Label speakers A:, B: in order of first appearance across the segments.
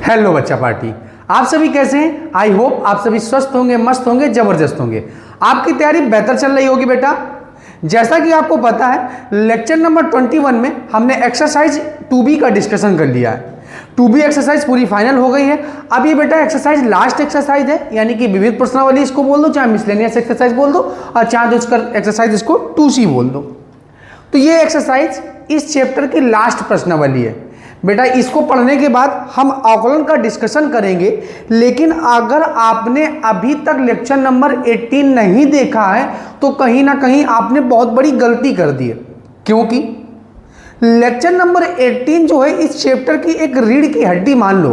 A: Hello बच्चा party, आप सभी कैसे हैं? आई होप आप सभी स्वस्थ होंगे, मस्त होंगे, जबरदस्त होंगे। आपकी तैयारी बेहतर चल रही होगी बेटा। जैसा कि आपको पता है लेक्चर नंबर 21 में हमने एक्सरसाइज 2B का डिस्कशन कर लिया है। 2B एक्सरसाइज पूरी फाइनल हो गई है। अब ये बेटा एक्सरसाइज लास्ट एक्सरसाइज है, यानी कि विविध प्रश्नावली इसको बोल दो, चाहे मिसलेनियस एक्सरसाइज बोल दो, और चाहे तो इसका एक्सरसाइज इसको 2C बोल दो। तो ये एक्सरसाइज इस चैप्टर की लास्ट प्रश्नावली है बेटा। इसको पढ़ने के बाद हम अवकलन का डिस्कशन करेंगे। लेकिन अगर आपने अभी तक लेक्चर नंबर 18 नहीं देखा है तो कहीं ना कहीं आपने बहुत बड़ी गलती कर दी है, क्योंकि लेक्चर नंबर 18 जो है इस चैप्टर की एक रीढ़ की हड्डी मान लो,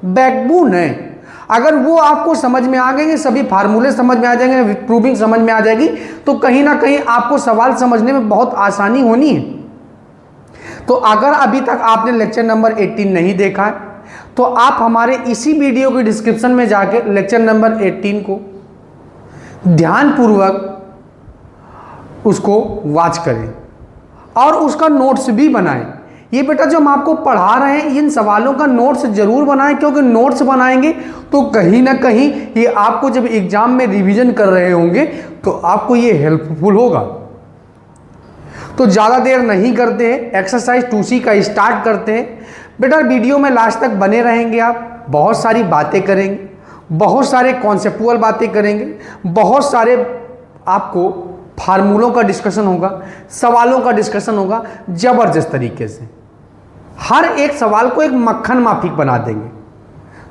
A: बैकबोन है। अगर वो आपको समझ में आ गए, सभी फार्मूले समझ में आ जाएंगे, प्रूविंग समझ में आ जाएगी, तो कहीं ना कहीं आपको सवाल समझने में बहुत आसानी होनी है। तो अगर अभी तक आपने लेक्चर नंबर 18 नहीं देखा है तो आप हमारे इसी वीडियो के डिस्क्रिप्शन में जाके लेक्चर नंबर 18 को ध्यानपूर्वक उसको वॉच करें और उसका नोट्स भी बनाएं। ये बेटा जो हम आपको पढ़ा रहे हैं इन सवालों का नोट्स जरूर बनाएं, क्योंकि नोट्स बनाएंगे तो कहीं ना कहीं ये आपको जब एग्जाम में रिवीजन कर रहे होंगे तो आपको ये हेल्पफुल होगा। तो ज़्यादा देर नहीं करते हैं, एक्सरसाइज 2C का स्टार्ट करते हैं। बेटा वीडियो में लास्ट तक बने रहेंगे, आप बहुत सारी बातें करेंगे, बहुत सारे कॉन्सेप्चुअल बातें करेंगे, बहुत सारे आपको फार्मूलों का डिस्कशन होगा, सवालों का डिस्कशन होगा ज़बरदस्त तरीके से। हर एक सवाल को एक मक्खन माफिक बना देंगे।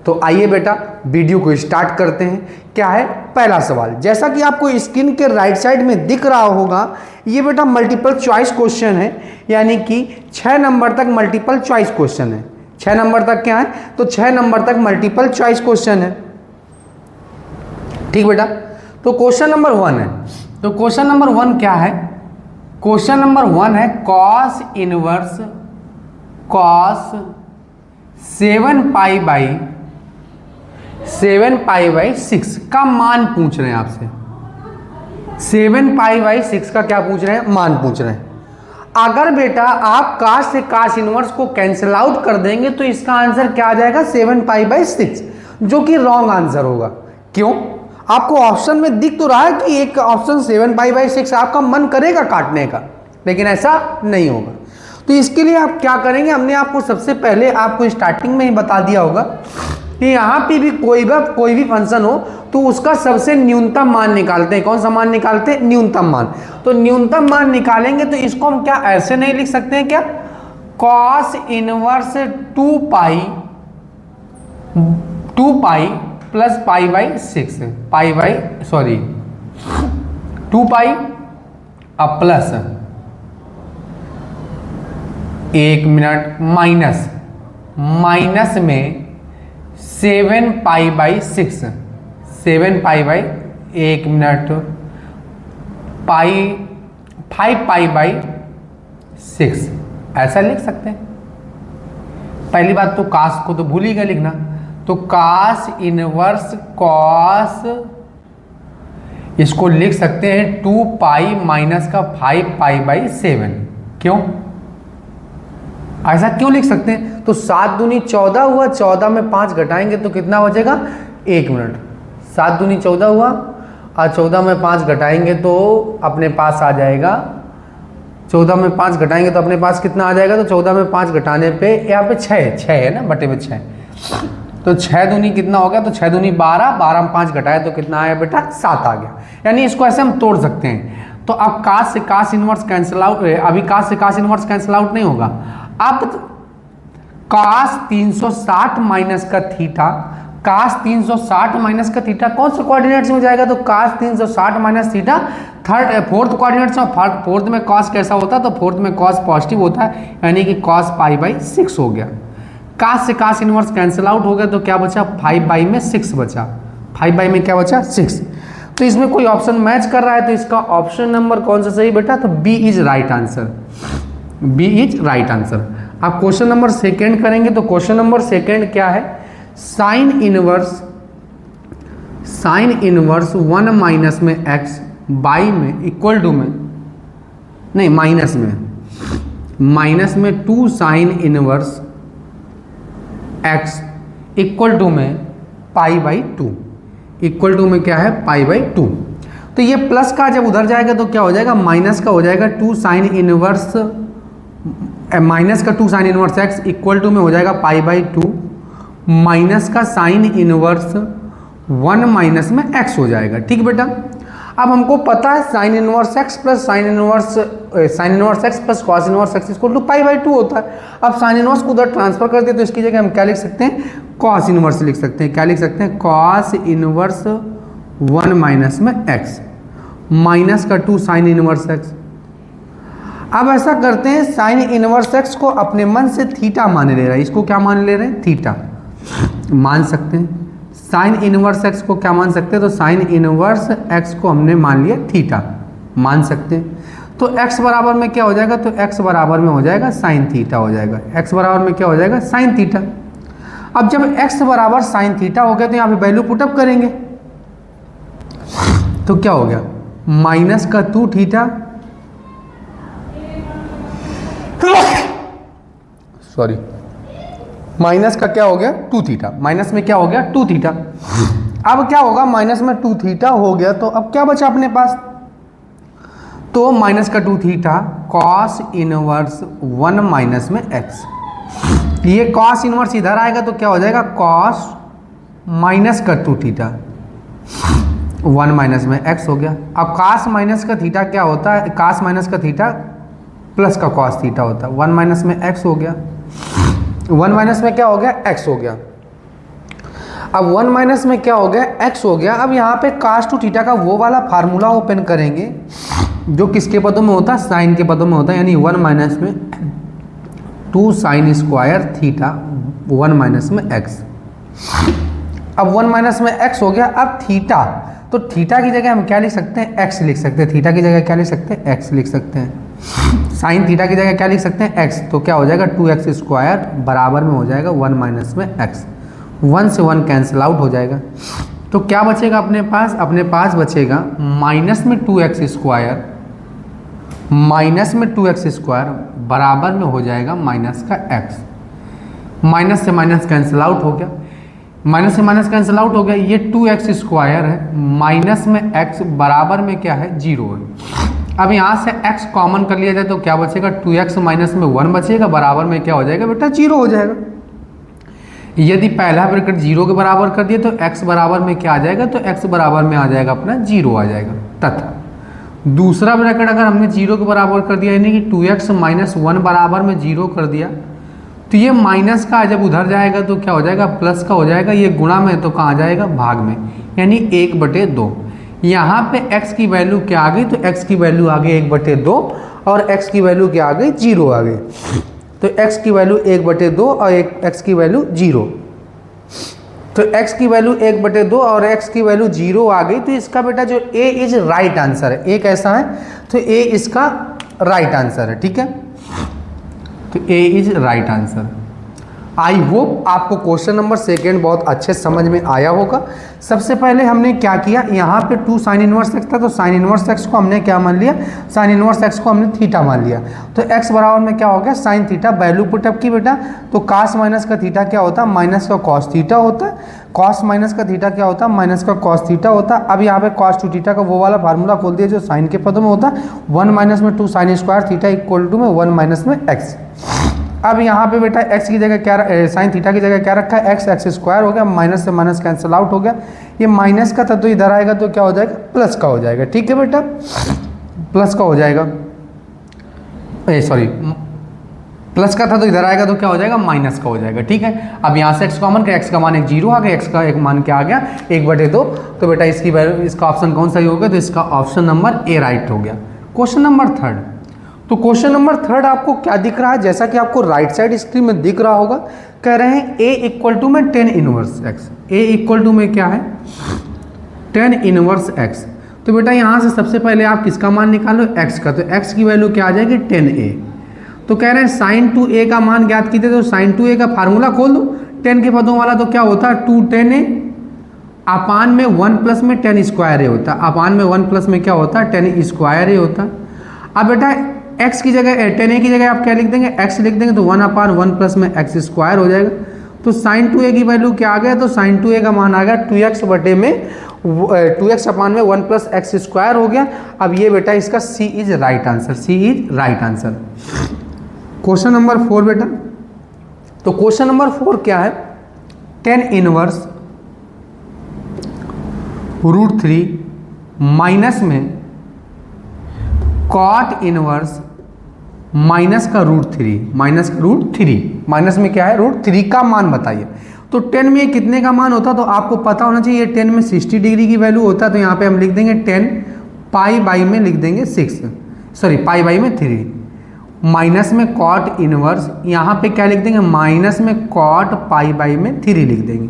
A: तो आइए बेटा वीडियो को स्टार्ट करते हैं। क्या है पहला सवाल, जैसा कि आपको स्क्रीन के राइट साइड में दिख रहा होगा, ये बेटा मल्टीपल चॉइस क्वेश्चन है, यानी कि 6 नंबर तक मल्टीपल चॉइस क्वेश्चन है। 6 नंबर तक क्या है, तो 6 नंबर तक मल्टीपल चॉइस क्वेश्चन है। ठीक बेटा, तो क्वेश्चन नंबर 1 है। तो क्वेश्चन नंबर 1 क्या है? क्वेश्चन नंबर 1 है कॉस इनवर्स कॉस 7π/6 का मान पूछ रहे हैं आपसे। 7π/6 का क्या पूछ रहे हैं? मान पूछ रहे हैं। अगर बेटा आप काश से काश इनवर्स को कैंसिल आउट कर देंगे तो इसका आंसर क्या आ जाएगा? 7π/6, जो कि रॉन्ग आंसर होगा। क्यों? आपको ऑप्शन में दिख तो रहा है कि एक ऑप्शन 7π/6 आपका मन करेगा काटने का, लेकिन ऐसा नहीं होगा। तो इसके लिए आप क्या करेंगे, हमने आपको सबसे पहले आपको स्टार्टिंग में ही बता दिया होगा कि यहाँ पे भी कोई भी फंक्शन हो तो उसका सबसे न्यूनतम मान निकालते हैं। कौन सा मान निकालते हैं? न्यूनतम मान। तो न्यूनतम मान निकालेंगे तो इसको हम क्या ऐसे नहीं लिख सकते हैं क्या? कॉस इनवर्स 2π प्लस π/6 2π अब प्लस 1 मिनट माइनस में 7π/6 1 मिनट 5π/6 ऐसा लिख सकते हैं। पहली बात तो कास को तो भूल ही गए लिखना, तो कास इनवर्स कॉस इसको लिख सकते हैं 2π माइनस का 5π/7। क्यों ऐसा क्यों लिख सकते हैं? तो 7 दूनी 14 हुआ, 14 में 5 घटाएंगे तो कितना बचेगा? 1 मिनट। 7 दूनी 14 हुआ और 14 में 5 घटाएंगे तो अपने पास आ जाएगा, 14 में 5 घटाएंगे तो अपने पास कितना आ जाएगा? तो 14 में 5 घटाने पे यहाँ पे 6 है ना, बटे में 6, तो 6 दूनी कितना हो गया? तो 6 दूनी 12, 12 में 5 घटाए तो कितना आया बेटा? 7 आ गया। यानी इसको ऐसे हम तोड़ सकते हैं। तो अब कास से कास इनवर्स कैंसिल आउट, अभी कास से कास इनवर्स कैंसिल आउट नहीं होगा। अब कास 360 माइनस का थीटा, कास 360 माइनस का थीटा कौन से कोऑर्डिनेट्स में जाएगा? तो कास 360 माइनस थीटा फोर्थ कोऑर्डिनेट्स में। फोर्थ में कॉस कैसा होता है? तो फोर्थ में कॉस पॉजिटिव होता है, यानी कि कॉस π/6 हो गया। कास से कास इनवर्स कैंसिल आउट हो गया तो क्या बचा? 5/6 बचा। 5 में क्या बचा? 6। तो इसमें कोई ऑप्शन मैच कर रहा है तो इसका ऑप्शन नंबर कौन सा सही बेटा? तो B is right answer. B is right answer. आप क्वेश्चन नंबर 2 करेंगे तो क्वेश्चन नंबर 2 क्या है? साइन इनवर्स 1 माइनस में x बाई में इक्वल टू में नहीं माइनस में 2 sine inverse x equal to में पाई बाई 2, इक्वल टू में क्या है पाई बाई 2। तो ये प्लस का जब उधर जाएगा तो क्या हो जाएगा, माइनस का हो जाएगा 2 साइन इनवर्स, माइनस का 2 sine inverse X equal to में हो जाएगा पाई बाई 2 माइनस का साइन इनवर्स 1 माइनस में एक्स हो जाएगा। ठीक बेटा, अब हमको पता है sine inverse X plus sine inverse X plus cos inverse X equal to pi by 2 होता है। अब साइन इनवर्स को उधर ट्रांसफर कर दे तो इसकी जगह हम क्या लिख सकते हैं, कॉस इनवर्स लिख सकते हैं। क्या लिख सकते हैं, कॉस इनवर्स 1 माइनस में एक्स माइनस का 2 साइन इनवर्स एक्स। अब ऐसा करते हैं, साइन इनवर्स एक्स को अपने मन से थीटा मान ले रहा है, इसको क्या मान ले रहे हैं, थीटा मान सकते हैं। साइन इनवर्स एक्स को क्या मान सकते हैं, तो साइन इनवर्स एक्स को हमने मान लिया थीटा मान सकते हैं। तो x बराबर में क्या हो जाएगा, तो x बराबर में हो जाएगा साइन थीटा हो जाएगा, x बराबर में क्या हो जाएगा, साइन थीटा। अब जब x बराबर साइन थीटा हो गया तो यहाँ पे वैल्यू पुटअप करेंगे तो क्या हो गया, माइनस का 2 थीटा, सॉरी माइनस का क्या हो गया 2 थीटा, माइनस में क्या हो गया 2 थीटा। अब क्या होगा, माइनस में 2 थीटा हो गया तो अब क्या बचा अपने पास, तो माइनस का 2 थीटा कॉस इनवर्स 1 माइनस में एक्स। ये कॉस इनवर्स इधर आएगा तो क्या हो जाएगा, कॉस माइनस का 2 थीटा 1 माइनस में एक्स हो गया। अब कॉस माइनस का थीटा क्या होता है, कॉस माइनस का थीटा प्लस का कॉस थीटा होता है, 1 माइनस में एक्स हो गया, 1 माइनस में क्या हो गया, एक्स हो गया। अब 1 माइनस में क्या हो गया, एक्स हो गया। अब यहाँ पे cos 2 थीटा का वो वाला फार्मूला ओपन करेंगे जो किसके पदों में होता है, साइन के पदों में होता है, यानी 1 माइनस में 2 साइन स्क्वायर थीटा 1 माइनस में एक्स। अब 1 माइनस में एक्स हो गया। अब थीटा, तो थीटा की जगह हम क्या लिख सकते हैं, एक्स लिख सकते हैं, थीटा की जगह क्या लिख सकते हैं, एक्स लिख सकते हैं। साइन थीटा की जगह क्या लिख सकते हैं, एक्स, तो क्या हो जाएगा 2x स्क्वायर बराबर में हो जाएगा 1 माइनस में एक्स, 1 से 1 कैंसिल आउट हो जाएगा। तो क्या बचेगा अपने पास, अपने पास बचेगा माइनस में 2x स्क्वायर, माइनस में 2x स्क्वायर बराबर में हो जाएगा माइनस का x, माइनस से माइनस कैंसिल आउट हो गया, माइनस से माइनस कैंसिल आउट हो गया। ये 2x स्क्वायर है, माइनस में x बराबर में क्या है, 0 है। अब यहाँ से x कॉमन कर लिया जाए तो क्या बचेगा, 2x माइनस में 1 बचेगा, बराबर में क्या हो जाएगा बेटा, 0 हो जाएगा। यदि पहला ब्रैकेट 0 के बराबर कर दिए तो x बराबर में क्या आ जाएगा, तो x बराबर में आ जाएगा अपना 0 आ जाएगा। तथा दूसरा ब्रैकेट अगर हमने 0 के बराबर कर दिया, यानी कि 2x माइनस 1 बराबर में 0 कर दिया, तो ये माइनस का जब उधर जाएगा तो क्या हो जाएगा, प्लस का हो जाएगा। ये गुणा में तो कहाँ जाएगा, भाग में, यानी 1/2। यहाँ पे x की वैल्यू क्या आ गई, तो x की वैल्यू आ गई 1/2 और x की वैल्यू क्या आ गई, 0 आ गई। तो x की वैल्यू 1/2 और x की वैल्यू 0, तो x की वैल्यू 1/2 और x की वैल्यू 0 आ गई। तो इसका बेटा जो A इज राइट आंसर है, A कैसा है, तो A इसका राइट आंसर है। ठीक है, तो A is right answer. I hope आपको क्वेश्चन नंबर 2 बहुत अच्छे समझ में आया होगा। सबसे पहले हमने क्या किया, यहाँ पे 2 साइन इनवर्स एक्स था तो साइन इनवर्स एक्स को हमने क्या मान लिया, साइन इनवर्स एक्स को हमने थीटा मान लिया। तो x बराबर में क्या हो गया, साइन थीटा, वैल्यू पुटअप की बेटा। तो cos माइनस का थीटा क्या होता है, माइनस का cos थीटा होता है। cos माइनस का थीटा क्या होता है, माइनस का cos थीटा होता है। अब यहाँ पे cos 2 थीटा का वो वाला फार्मूला खोल दिया जो साइन के पदों में होता है, 1 माइनस में 2 sine square theta equal to में 1 माइनस में x। अब यहाँ पे बेटा x की जगह क्या, साइन थीटा की जगह क्या रखा है, x स्क्वायर हो गया, माइनस से माइनस कैंसिल आउट हो गया। ये माइनस का था तो इधर आएगा तो क्या हो जाएगा, प्लस का हो जाएगा। ठीक है बेटा, प्लस का हो जाएगा, सॉरी प्लस का था तो इधर आएगा तो क्या हो जाएगा, माइनस का हो जाएगा। ठीक है, अब यहाँ से x कॉमन का, x का मान 0 आ गया, x का एक मान क्या आ गया 1/2। तो बेटा इसकी वैल्यू, इसका ऑप्शन कौन सा ही होगा, तो इसका ऑप्शन नंबर A राइट हो गया। क्वेश्चन नंबर 3, तो क्वेश्चन नंबर 3 आपको क्या दिख रहा है, जैसा कि आपको राइट साइड स्क्रीन में दिख रहा होगा, कह रहे हैं a इक्वल टू में 10 inverse x, a equal to में क्या है 10 इनवर्स x। तो बेटा यहाँ से सबसे पहले आप किसका मान निकालो, x का, तो x की वैल्यू क्या आ जाएगी 10a। तो कह रहे हैं साइन 2a का मान ज्ञात कीजिए, तो साइन 2a का फार्मूला खोल दो, 10 के पदों वाला, तो क्या होता है 2 10a अपान में 1 प्लस में 10 स्क्वायर a होता है, अपान में 1 प्लस में क्या होता है 10 स्क्वायर a होता है। अब बेटा x की जगह 10a की जगह आप क्या लिख देंगे, x लिख देंगे, तो 1/1 प्लस में x स्क्वायर हो जाएगा, तो साइन 2a की वैल्यू क्या आ गया, तो साइन 2a का मान आ गया 2x बटे में 2x अपान में 1 प्लस एक्स स्क्वायर हो गया। अब ये बेटा इसका C is right answer, C is right answer. Question number 4 बेटा, तो क्वेश्चन नंबर 4 क्या है, tan इनवर्स √3 माइनस में cot इनवर्स माइनस का √3, माइनस का √3, माइनस में क्या है √3 का मान बताइए। तो 10 में कितने का मान होता है, तो आपको पता होना चाहिए 10 में 60 डिग्री की वैल्यू होता है, तो यहाँ पे हम लिख देंगे 10 पाई बाई में लिख देंगे 6, सॉरी पाई बाई में 3, माइनस में कॉट इनवर्स, यहाँ पे क्या लिख देंगे माइनस में कॉट पाई बाई में 3 लिख देंगे।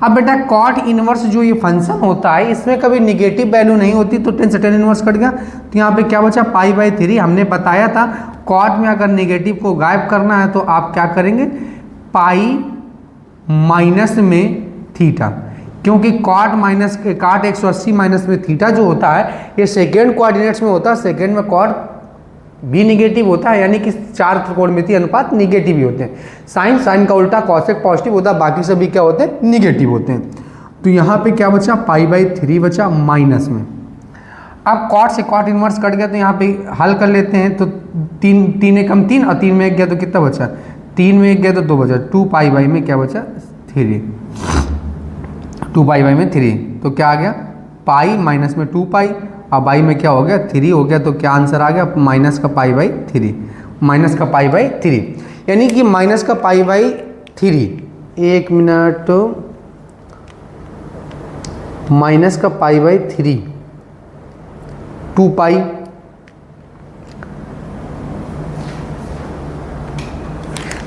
A: अब बेटा कॉट इनवर्स जो ये फंक्शन होता है इसमें कभी निगेटिव वैल्यू नहीं होती, तो 10 से 10 इनवर्स कट गया, तो यहाँ पे क्या बचा पाई बाई 3। हमने बताया था कॉट में अगर निगेटिव को गायब करना है तो आप क्या करेंगे, पाई माइनस में थीटा, क्योंकि कॉट 180 माइनस में थीटा जो होता है ये सेकेंड कोऑर्डिनेट्स में होता है, सेकेंड में कॉट भी निगेटिव होता है, यानी कि 4 त्रिकोणमितीय अनुपात निगेटिव ही होते हैं। साइन का उल्टा कॉसेक पॉजिटिव होता है, बाकी सभी क्या होते हैं निगेटिव होते हैं। तो यहाँ पे क्या बचा पाई बाई 3 बचा माइनस में। अब कॉट से कॉट इनवर्स कट गया, तो यहाँ पे हल कर लेते हैं, तो 3 एकम 3 और 3 में 1 गया तो कितना बचा, 3 में 1 गया तो 2 बचा, 2 पाई बाई में क्या बचा 3, 2 पाई बाई में 3, तो क्या आ गया पाई माइनस में 2 पाई, अब बाई में क्या हो गया 3 हो गया, तो क्या आंसर आ गया माइनस का पाई बाई 3, माइनस का पाई बाई 3, यानी कि माइनस का पाई बाई 3, 1 मिनट, माइनस का पाई बाई 3 2 पाई,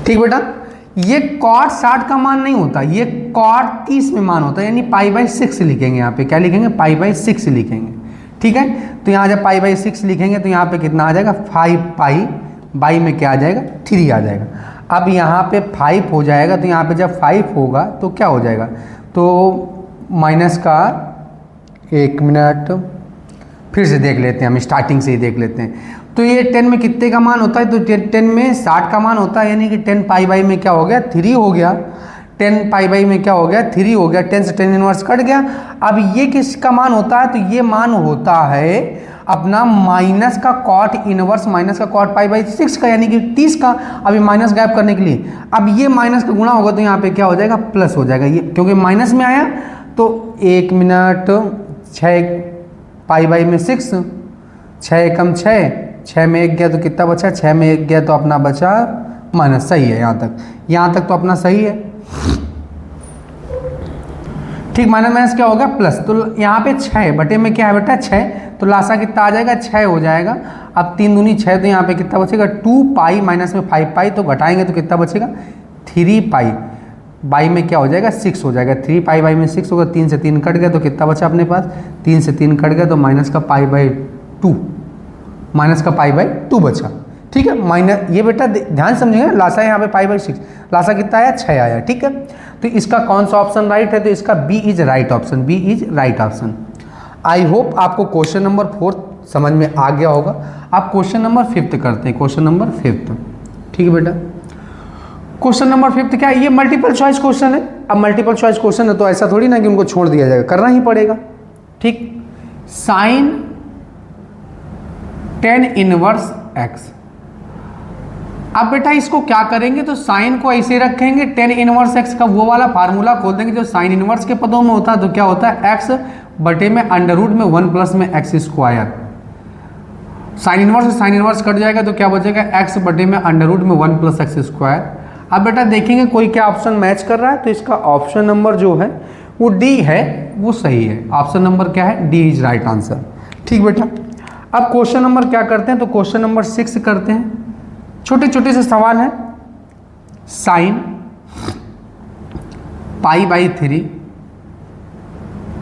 A: ठीक बेटा। ये कॉट 60 का मान नहीं होता, ये कॉट 30 में मान होता है, यानी पाई बाई 6 लिखेंगे, यहाँ पे क्या लिखेंगे पाई बाई 6 लिखेंगे, ठीक है। तो यहाँ जब पाई बाई 6 लिखेंगे तो यहाँ पे कितना आ जाएगा 5 पाई बाई में क्या आ जाएगा 3 आ जाएगा। अब यहाँ पे 5 हो जाएगा, तो यहाँ पे जब 5 होगा तो क्या हो जाएगा, तो माइनस का 1 मिनट फिर से देख लेते हैं, हम स्टार्टिंग से ही देख लेते हैं। तो ये 10 में कितने का मान होता है, तो 10 में 60 का मान होता है, यानी कि 10 पाई बाई में क्या हो गया 3 हो गया, 10 पाई बाई में क्या हो गया 3 हो गया, 10 से 10 इनवर्स कट गया। अब ये किसका मान होता है, तो ये मान होता है अपना माइनस का कॉट इनवर्स माइनस का कॉट पाई बाई 6 का, यानी कि 30 का। अभी माइनस गायब करने के लिए अब ये माइनस का गुणा होगा, तो यहाँ पे क्या हो जाएगा प्लस हो जाएगा, ये क्योंकि माइनस में आया। तो 1 मिनट 6 पाई बाई में 6, 6 एकम 6, 6 में 1 गया तो कितना बचा, 6 में 1 गया तो अपना बचा माइनस, सही है यहाँ तक तो अपना सही है, ठीक। माइनस क्या होगा प्लस, तो यहाँ पे 6 बटे में क्या है बेटा 6, तो लासा कितना आ जाएगा 6 हो जाएगा। अब 3 दूनी 6, तो यहाँ पे कितना बचेगा 2 पाई माइनस में 5 पाई, तो घटाएंगे तो कितना बचेगा 3 पाई बाई में क्या हो जाएगा 6 हो जाएगा, 3 पाई बाई में 6 होगा, 3 से 3 कट गया तो कितना बचा अपने पास, 3 से 3 कट गया तो माइनस का पाई बाई 2, माइनस का पाई बाई 2 बचा, ठीक है। माइनस ये बेटा ध्यान समझिएगा, लासा यहाँ पे पाई बाई 6, लासा कितना आया 6 आया, ठीक है। तो इसका कौन सा ऑप्शन राइट है, तो इसका B is right option, B is right option. I hope आपको क्वेश्चन नंबर 4 समझ में आ गया होगा। आप क्वेश्चन नंबर 5 करते हैं, क्वेश्चन नंबर 5, ठीक है बेटा। क्वेश्चन नंबर 5 क्या है, ये मल्टीपल चॉइस क्वेश्चन है। अब मल्टीपल चॉइस क्वेश्चन है तो ऐसा थोड़ी ना कि उनको छोड़ दिया जाएगा, करना ही पड़ेगा, ठीक। साइन tan इनवर्स x, अब बेटा इसको क्या करेंगे, तो साइन को ऐसे रखेंगे, tan इनवर्स x का वो वाला फार्मूला खोल देंगे जो साइन इनवर्स के पदों में होता है, तो क्या होता है x बटे में अंडर रूट में 1 प्लस में x स्क्वायर, साइन इनवर्स से साइन इनवर्स कट जाएगा तो क्या बचेगा x बटे में अंडर रूट में 1 प्लस एक्स स्क्वायर। अब बेटा देखेंगे कोई क्या ऑप्शन मैच कर रहा है, तो इसका ऑप्शन नंबर जो है वो डी है, वो सही है। ऑप्शन नंबर क्या है, डी इज राइट आंसर, ठीक बेटा। अब क्वेश्चन नंबर क्या करते हैं, तो क्वेश्चन नंबर 6 करते हैं। छोटे छोटे से सवाल है, sine pi by 3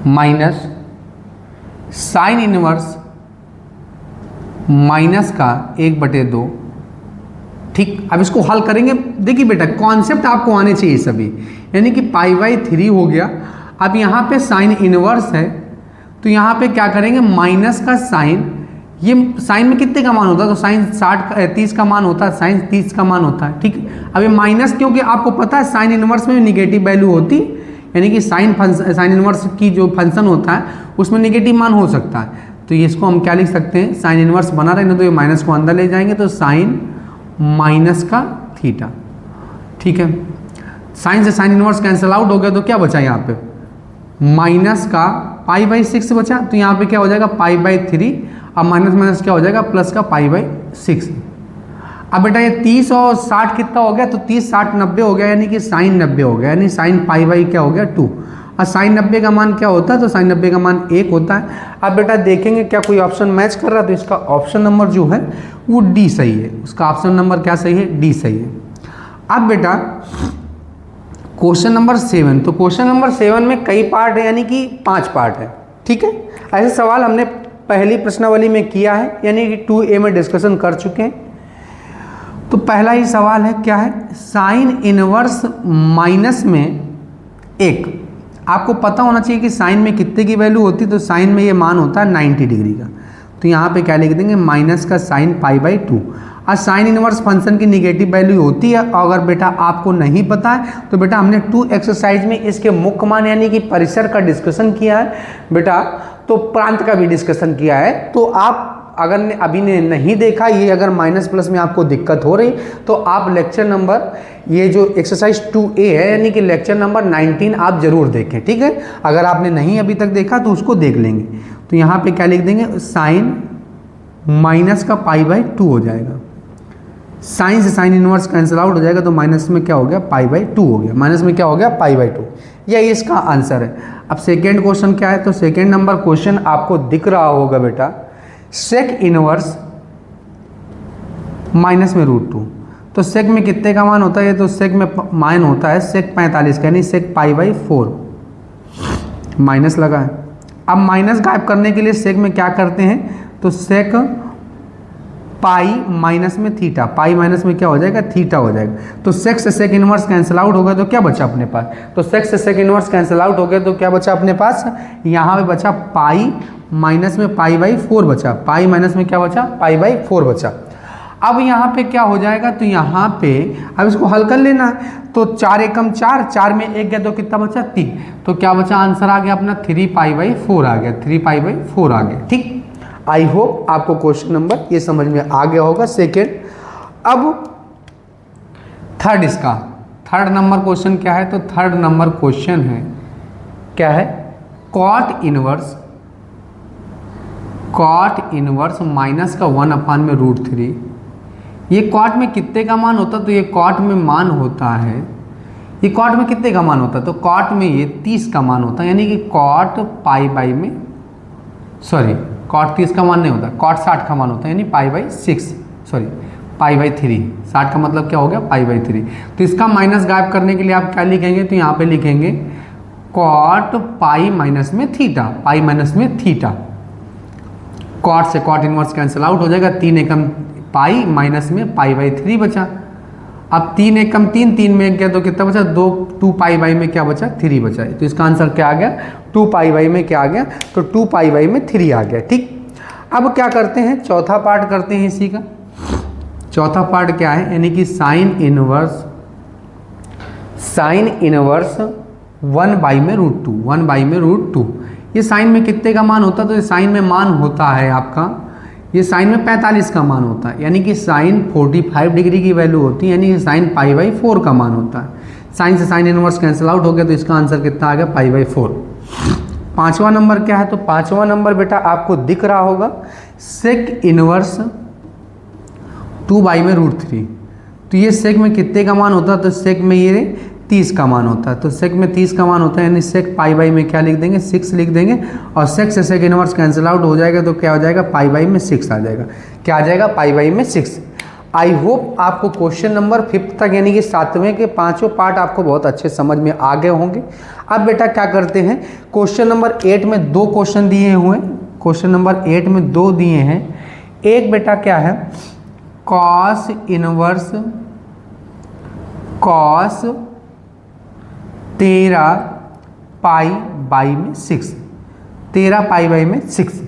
A: minus sine inverse minus का 1/2, ठीक। अब इसको हल करेंगे, देखिए बेटा कॉन्सेप्ट आपको आने चाहिए सभी, यानी कि पाई बाई 3 हो गया। अब यहाँ पे साइन इनवर्स है, तो यहाँ पे क्या करेंगे माइनस का साइन, ये साइन में कितने का मान होता है, तो साइन 30 का मान होता है, साइन 30 का मान होता है, ठीक है। अब ये माइनस, क्योंकि आपको पता है साइन इनवर्स में भी निगेटिव वैल्यू होती, यानी कि साइन इनवर्स की जो फंक्शन होता है उसमें निगेटिव मान हो सकता है, तो ये इसको हम क्या लिख सकते हैं, साइन इनवर्स बना रहे ना, तो ये माइनस को अंदर ले जाएंगे, तो साइन माइनस का थीटा, ठीक है। साइन से साइन इनवर्स कैंसिल आउट हो गया, तो क्या बचा यहाँ पे, माइनस का π/6 बचा, तो यहाँ पे क्या हो जाएगा π/3, अब माइनस माइनस क्या हो जाएगा प्लस का π/6। अब बेटा ये 30 और 60 कितना हो गया, तो 30 60 90 हो गया, यानी कि साइन 90 हो गया, यानी साइन π/2 क्या हो गया 2। और साइन 90 का मान क्या होता है, तो साइन 90 का मान 1 होता है। अब बेटा देखेंगे क्या कोई ऑप्शन मैच कर रहा है, तो इसका ऑप्शन नंबर जो है वो डी सही है, उसका ऑप्शन नंबर क्या सही है, डी सही है। अब बेटा क्वेश्चन नंबर 7, तो क्वेश्चन नंबर 7 में कई पार्ट है, यानी कि 5 पार्ट है, ठीक है। ऐसे सवाल हमने पहली प्रश्नावली में किया है, यानी कि 2A में डिस्कशन कर चुके हैं। तो पहला ही सवाल है, क्या है, साइन इनवर्स माइनस में 1। आपको पता होना चाहिए कि साइन में कितने की वैल्यू होती है, तो साइन में ये मान होता है 90 डिग्री का, तो यहाँ पे क्या लिख देंगे, माइनस का साइन π/2। और साइन इनवर्स फंक्शन की निगेटिव वैल्यू होती है, अगर बेटा आपको नहीं पता है तो बेटा हमने 2 एक्सरसाइज में इसके मुख्य मान यानी कि परिसर का डिस्कशन किया है बेटा, तो प्रांत का भी डिस्कशन किया है। तो आप अगर अभी ने नहीं देखा, ये अगर माइनस प्लस में आपको दिक्कत हो रही, तो आप लेक्चर नंबर, ये जो एक्सरसाइज 2A है यानी कि लेक्चर नंबर 19 आप जरूर देखें, ठीक है। अगर आपने नहीं अभी तक देखा तो उसको देख लेंगे। तो यहाँ पे क्या लिख देंगे, साइन माइनस का π/2 हो जाएगा, साइन से साइन इनवर्स कैंसिल आउट हो जाएगा, तो माइनस में क्या हो गया π/2 हो गया, माइनस में क्या हो गया π/2, यही इसका आंसर है। अब सेकेंड क्वेश्चन क्या है, तो सेकेंड नंबर क्वेश्चन आपको दिख रहा होगा बेटा, सेक इनवर्स माइनस में √2, तो सेक में कितने का मान होता है, तो सेक में मान होता है सेक 45 का, यानी सेक π/4, माइनस लगा है। अब माइनस गायब करने के लिए सेक में क्या करते हैं, तो सेक पाई माइनस में थीटा, पाई माइनस में क्या हो जाएगा, थीटा हो जाएगा। तो सेक से सेक इनवर्स कैंसिल आउट हो गया, तो क्या बचा अपने पास, तो सेक से सेक इनवर्स कैंसिल आउट हो गया, तो क्या बचा अपने पास, यहाँ पे बचा पाई माइनस में π/4 बचा, पाई माइनस में क्या बचा, π/4 बचा। अब यहाँ पे क्या हो जाएगा, तो यहाँ पे अब इसको हल कर लेना है, तो 4 एकम 4, 4 में 1 गया तो कितना बचा 3, तो क्या बचा, आंसर आ गया अपना 3π/4 आ गया, 3π/4 आ गया, ठीक। आई होप आपको क्वेश्चन नंबर ये समझ में आ गया होगा सेकेंड। अब थर्ड, इसका थर्ड नंबर क्वेश्चन क्या है, तो थर्ड नंबर क्वेश्चन है क्या है, कॉट इनवर्स माइनस का 1/√3। ये कॉट में कितने का मान होता है, तो ये कॉट में मान होता है, ये कॉट में कितने का मान होता है, तो कॉट में ये 30 का मान होता है, यानी कि कॉट π/, में सॉरी कॉट 30 का मान नहीं होता, कॉट 60 का मान होता है, यानी π/6 सॉरी π/3, 60 का मतलब क्या हो गया π/3। तो इसका माइनस गायब करने के लिए आप क्या लिखेंगे, तो यहाँ पे लिखेंगे कॉट पाई माइनस में थीटा, पाई माइनस में थीटा, कॉट से कॉट इनवर्स कैंसिल आउट हो जाएगा, 3 एकम पाई माइनस में π/3 बचा। अब 3 एकम 3, 3 में 1 गया तो कितना बचा, 2π/, में क्या बचा 3 बचा। तो इसका आंसर क्या आ गया, 2π/, में क्या आ गया, तो 2π/, में 3 आ गया, ठीक। अब क्या करते हैं, चौथा पार्ट करते हैं इसी का। चौथा पार्ट क्या है, यानी कि साइन इनवर्स 1/, में √2, 1/, में √2। ये साइन में कितने का मान होता है, तो ये साइन में मान होता है आपका, ये साइन में 45 का मान होता है, यानी कि साइन 45 डिग्री की वैल्यू होती है, यानी कि साइन π/4 का मान होता है। साइन से साइन इनवर्स कैंसिल आउट हो गया, तो इसका आंसर कितना आ गया π/4। पांचवा नंबर क्या है, तो पांचवा नंबर बेटा आपको दिख रहा होगा, सेक इनवर्स 2/, में √3। तो ये सेक में कितने का मान होता है, तो सेक में ये 30 का मान होता है, तो सेक में 30 का मान होता है, यानी सेक π/, में क्या लिख देंगे 6 लिख देंगे, और सेक से सेक इनवर्स कैंसिल आउट हो जाएगा, तो क्या हो जाएगा π/, में 6 आ जाएगा, क्या आ जाएगा π/, में 6। आई होप आपको क्वेश्चन नंबर 5 तक यानी कि 7वें के 5 पार्ट आपको बहुत अच्छे समझ में आ गए होंगे। अब बेटा क्या करते हैं, क्वेश्चन नंबर 8 में 2 क्वेश्चन दिए हुए हैं, क्वेश्चन नंबर 8 में 2 दिए हैं। एक बेटा क्या है, कॉस इनवर्स कॉस 13π/, में 6, 13π/, में 6।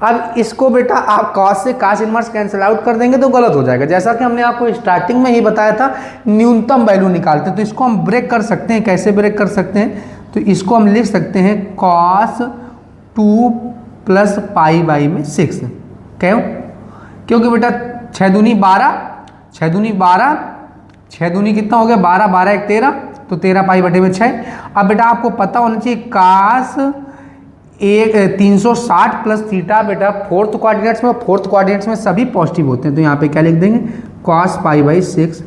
A: अब इसको बेटा आप cos से cos इनवर्स कैंसिल आउट कर देंगे तो गलत हो जाएगा। जैसा कि हमने आपको स्टार्टिंग में ही बताया था, न्यूनतम वैल्यू निकालते हैं, तो इसको हम ब्रेक कर सकते हैं। कैसे ब्रेक कर सकते हैं? तो इसको हम लिख सकते हैं cos 2 प्लस पाई बाई में 6। क्यों? क्योंकि बेटा 6 दूनी 12, 6 दूनी 12, 6 दूनी कितना हो गया 12, 12 एक 13, तो 13 पाई बटे में 6। अब बेटा आपको पता होना चाहिए cos 360 प्लस थीटा बेटा फोर्थ कोऑर्डिनेट्स में, फोर्थ कोऑर्डिनेट्स में सभी पॉजिटिव होते हैं, तो यहाँ पे क्या लिख देंगे cos पाई बाई 6।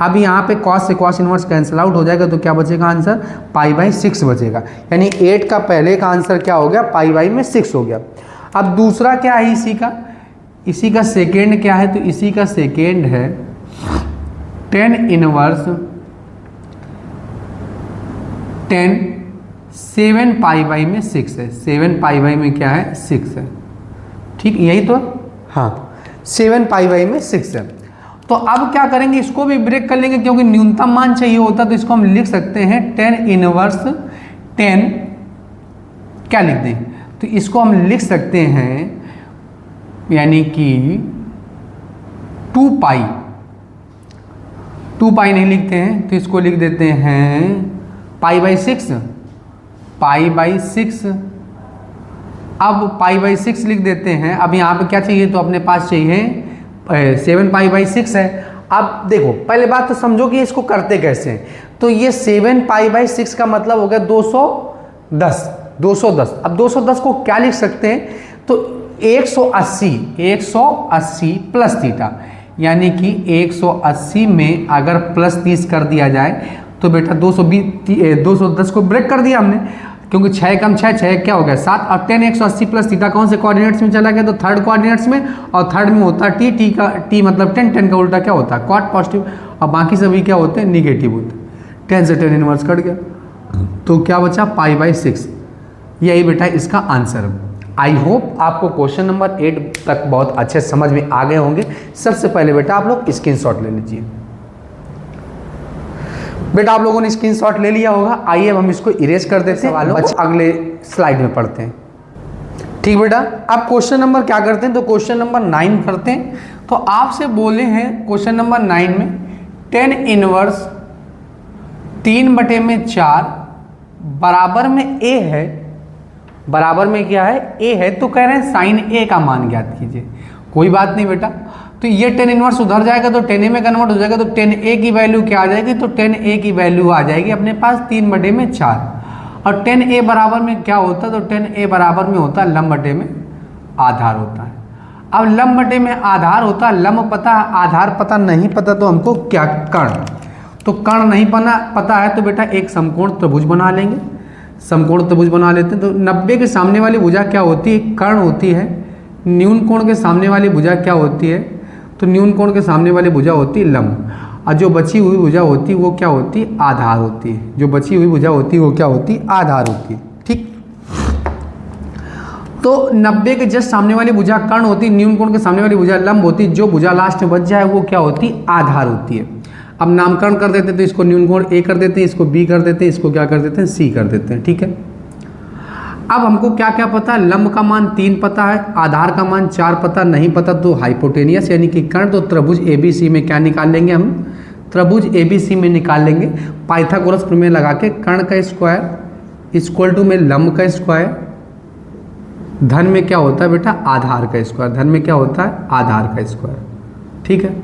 A: अब यहाँ पे cos से cos इनवर्स कैंसिल आउट हो जाएगा, तो क्या बचेगा आंसर पाई बाई 6 बचेगा। यानी 8 का पहले का आंसर क्या हो गया, पाई बाई में 6 हो गया। अब दूसरा क्या है इसी का सेकेंड क्या है, तो इसी का सेकेंड है tan इनवर्स 7 पाई बाई में 6 है। 7 पाई बाई में क्या है 6 है, ठीक यही तो, हाँ 7 पाई बाई में 6 है। तो अब क्या करेंगे, इसको भी ब्रेक कर लेंगे क्योंकि न्यूनतम मान चाहिए होता, तो इसको हम लिख सकते हैं tan इनवर्स 10, क्या लिख दें, तो इसको हम लिख सकते हैं यानी कि 2 पाई नहीं लिखते हैं, तो इसको लिख देते हैं पाई बाई 6, पाई बाई 6। अब पाई बाई 6 लिख देते हैं। अब यहाँ पे क्या चाहिए, तो अपने पास चाहिए 7 पाई बाई 6 है। अब देखो पहले बात तो समझो कि इसको करते कैसे हैं। तो ये 7 पाई बाई 6 का मतलब हो गया 210, 210। अब 210 को क्या लिख सकते हैं, तो 180 प्लस थीटा, यानी कि 180 में अगर प्लस 30 कर दिया जाए तो बेटा 210 को ब्रेक कर दिया हमने, क्योंकि 6 कम 6 क्या हो गया 7, और 10 180 प्लस थीटा कौन से कोऑर्डिनेट्स में चला गया, तो थर्ड कोऑर्डिनेट्स में, और थर्ड में होता है टी मतलब 10 का उल्टा क्या होता है कॉट पॉजिटिव, और बाकी सभी क्या होते हैं निगेटिव होते हैं। 10 से 10 इनवर्स कट गया, तो क्या बचा पाई बाई 6। यही बेटा इसका आंसर। आई होप आपको क्वेश्चन नंबर 8 तक बहुत अच्छे समझ में आ गए होंगे। सबसे पहले बेटा आप लोग स्क्रीनशॉट ले लीजिए। बेटा आप लोगों ने स्क्रीनशॉट ले लिया होगा। आइए अब हम इसको इरेज कर देते हैं, अगले स्लाइड में पढ़ते हैं। ठीक बेटा, अब क्वेश्चन नंबर क्या करते हैं, तो क्वेश्चन नंबर 9 करते हैं। तो आपसे बोले हैं क्वेश्चन नंबर 9 में tan इनवर्स 3/4 बराबर में a है, बराबर में क्या है a है, तो कह रहे हैं साइन a का मान ज्ञात कीजिए। कोई बात नहीं बेटा, तो ये tan इनवर्स उधर जाएगा तो tan a में कन्वर्ट हो जाएगा, तो tan a की वैल्यू क्या आ जाएगी, तो tan a की वैल्यू आ जाएगी अपने पास 3/4। और tan a बराबर में क्या होता है, तो tan a बराबर में होता है लंब बटे में आधार होता है। अब लंब बटे में आधार होता है, लंब पता है आधार पता नहीं पता, तो हमको क्या कर्ण, तो कर्ण नहीं पता है, तो बेटा एक समकोण त्रिभुज बना लेंगे। समकोण त्रिभुज बना लेते हैं। तो 90 के सामने वाली भुजा क्या होती है, कर्ण होती है। न्यून कोण के सामने वाली भुजा क्या होती है, तो न्यून कोण के सामने वाली भुजा होती है लंब, और जो बची हुई भुजा होती है वो क्या होती है, आधार होती है। जो बची हुई भुजा होती है वो क्या होती है, आधार होती है। ठीक, तो 90 के जस्ट सामने वाली भुजा कर्ण होती है, न्यून कोण के सामने वाली भुजा लंब होती है, जो भुजा लास्ट में बच जाए वो क्या होती है, आधार होती है। अब नामकरण कर देते हैं, तो इसको न्यून कोण ए कर देते हैं, इसको बी कर देते हैं, इसको क्या कर देते हैं, सी कर देते हैं। ठीक है, अब हमको क्या क्या पता है, लंब का मान 3 पता है, आधार का मान 4 पता नहीं पता, तो हाइपोटेनियस यानी कि कर्ण, तो त्रिभुज ABC में क्या निकाल लेंगे हम, त्रिभुज ABC में निकाल लेंगे पाइथागोरस प्रमेय लगा के। कर्ण का स्क्वायर इक्वल टू में लंब का स्क्वायर, धन में क्या होता है बेटा, आधार का स्क्वायर, धन में क्या होता है, आधार का स्क्वायर। ठीक है,